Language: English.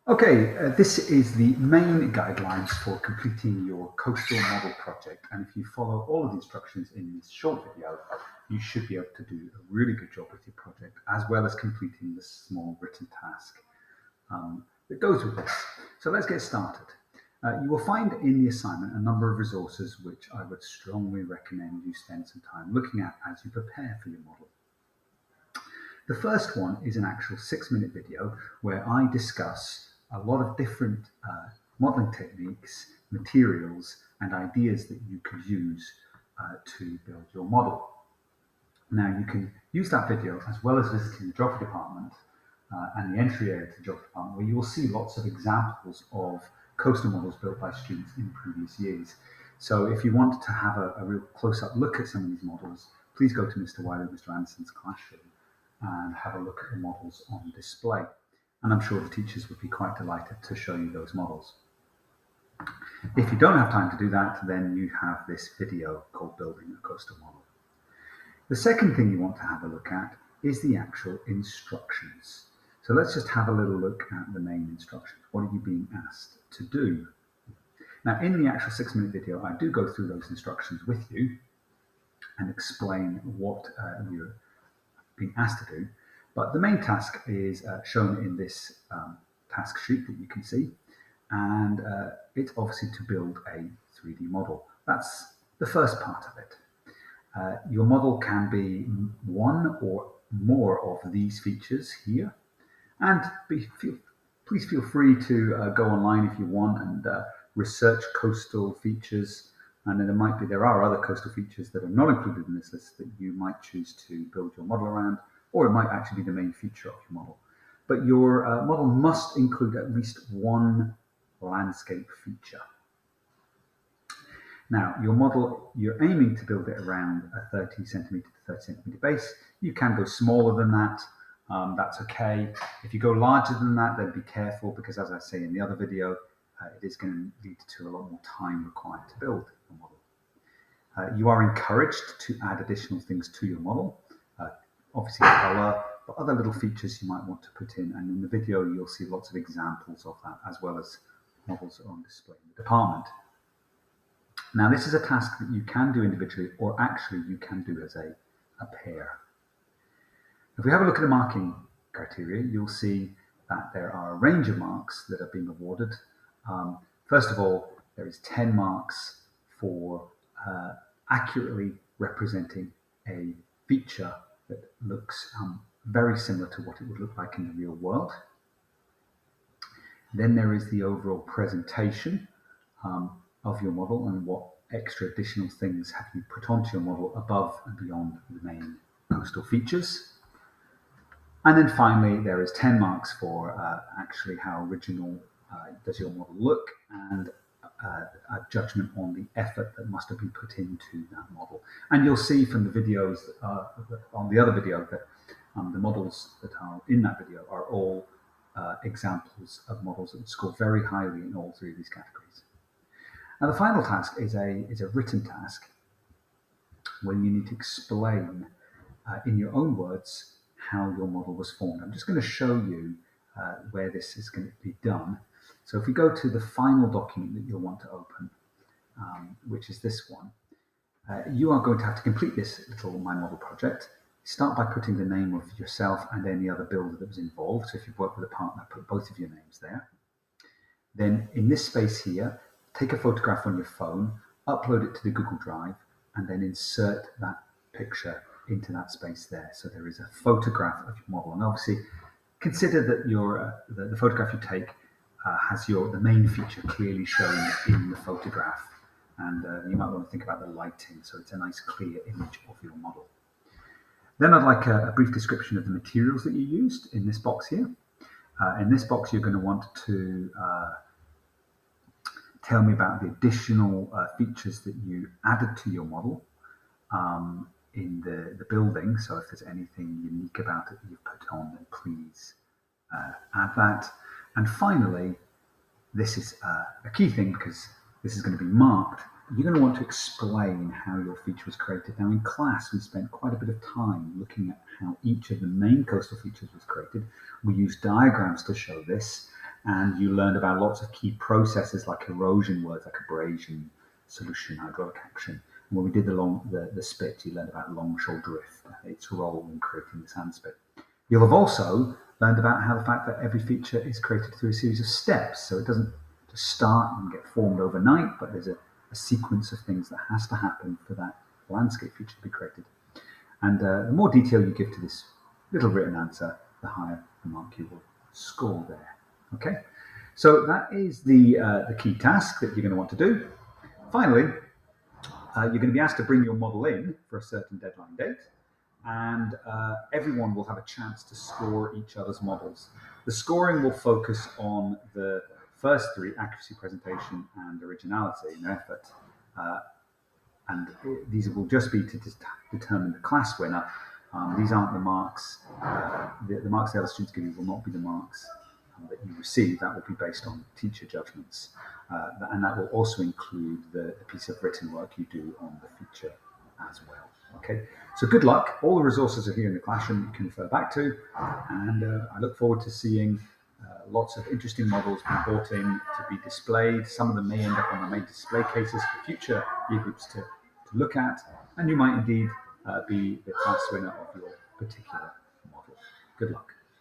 Okay, this is the main guidelines for completing your coastal model project. And if you follow all of the instructions in this short video, you should be able to do a really good job with your project, as well as completing the small written task that goes with this. So let's get started. You will find in the assignment a number of resources which I would strongly recommend you spend some time looking at as you prepare for your model. The first one is an actual 6-minute video where I discuss a lot of different modeling techniques, materials, and ideas that you could use to build your model. Now, you can use that video as well as visiting the geography department and the entry area to the geography department, where you will see lots of examples of coastal models built by students in previous years. So if you want to have a real close-up look at some of these models, please go to Mr. Wiley and Mr. Anderson's classroom and have a look at the models on display. And I'm sure the teachers would be quite delighted to show you those models. If you don't have time to do that, then you have this video called Building a Coastal Model. The second thing you want to have a look at is the actual instructions. So let's just have a little look at the main instructions. What are you being asked to do? Now, in the actual 6-minute video, I do go through those instructions with you and explain what you're being asked to do, but the main task is shown in this task sheet that you can see, and it's obviously to build a 3D model. That's the first part of it. Your model can be one or more of these features here, and please feel free to go online if you want and research coastal features. And then there are other coastal features that are not included in this list that you might choose to build your model around, or it might actually be the main feature of your model. But your model must include at least one landscape feature. Now, your model, you're aiming to build it around a 30 centimeter to 30 centimeter base. You can go smaller than that. That's okay. If you go larger than that, then be careful, because as I say in the other video, it is going to lead to a lot more time required to build your model. You are encouraged to add additional things to your model, obviously color, but other little features you might want to put in. And in the video, you'll see lots of examples of that, as well as models on display in the department. Now, this is a task that you can do individually, or actually you can do as a pair. If we have a look at the marking criteria, you'll see that there are a range of marks that are being awarded. First of all, there is 10 marks for accurately representing a feature that looks very similar to what it would look like in the real world. Then there is the overall presentation of your model, and what extra additional things have you put onto your model above and beyond the main coastal features. And then finally, there is 10 marks for actually how original does your model look, and a judgment on the effort that must have been put into that model. And you'll see from the videos on the other video that the models that are in that video are all examples of models that score very highly in all three of these categories. Now, the final task is a written task where you need to explain in your own words how your model was formed. I'm just going to show you where this is going to be done. So if we go to the final document that you'll want to open, which is this one, you are going to have to complete this little My Model project. Start by putting the name of yourself and any other builder that was involved. So if you've worked with a partner, put both of your names there. Then in this space here, take a photograph on your phone, upload it to the Google Drive, and then insert that picture into that space there. So there is a photograph of your model. And obviously, consider that the photograph you take has the main feature clearly shown in the photograph. And you might want to think about the lighting, so it's a nice clear image of your model. Then I'd like a brief description of the materials that you used in this box here. In this box, you're going to want to tell me about the additional features that you added to your model in the building. So if there's anything unique about it that you've put on, then please add that. And finally, this is a key thing, because this is going to be marked. You're going to want to explain how your feature was created. Now, in class, we spent quite a bit of time looking at how each of the main coastal features was created. We used diagrams to show this, and you learned about lots of key processes like erosion words like abrasion, solution, hydraulic action. And when we did the spit, you learned about longshore drift, its role in creating the sand spit. You'll have also learned about how the fact that every feature is created through a series of steps. So it doesn't just start and get formed overnight, but there's a sequence of things that has to happen for that landscape feature to be created. And the more detail you give to this little written answer, the higher the mark you will score there. Okay, so that is the key task that you're going to want to do. Finally, you're going to be asked to bring your model in for a certain deadline date, and everyone will have a chance to score each other's models. The scoring will focus on the first three: accuracy, presentation, and originality in effort. And these will just be to determine the class winner. These aren't the marks. The marks the other students give you will not be the marks that you receive. That will be based on teacher judgments. And that will also include the piece of written work you do on the feature as well. Okay, so good luck. All the resources are here in the classroom you can refer back to. And I look forward to seeing lots of interesting models being brought in to be displayed. Some of them may end up on the main display cases for future year groups to look at, and you might indeed be the class winner of your particular model. Good luck.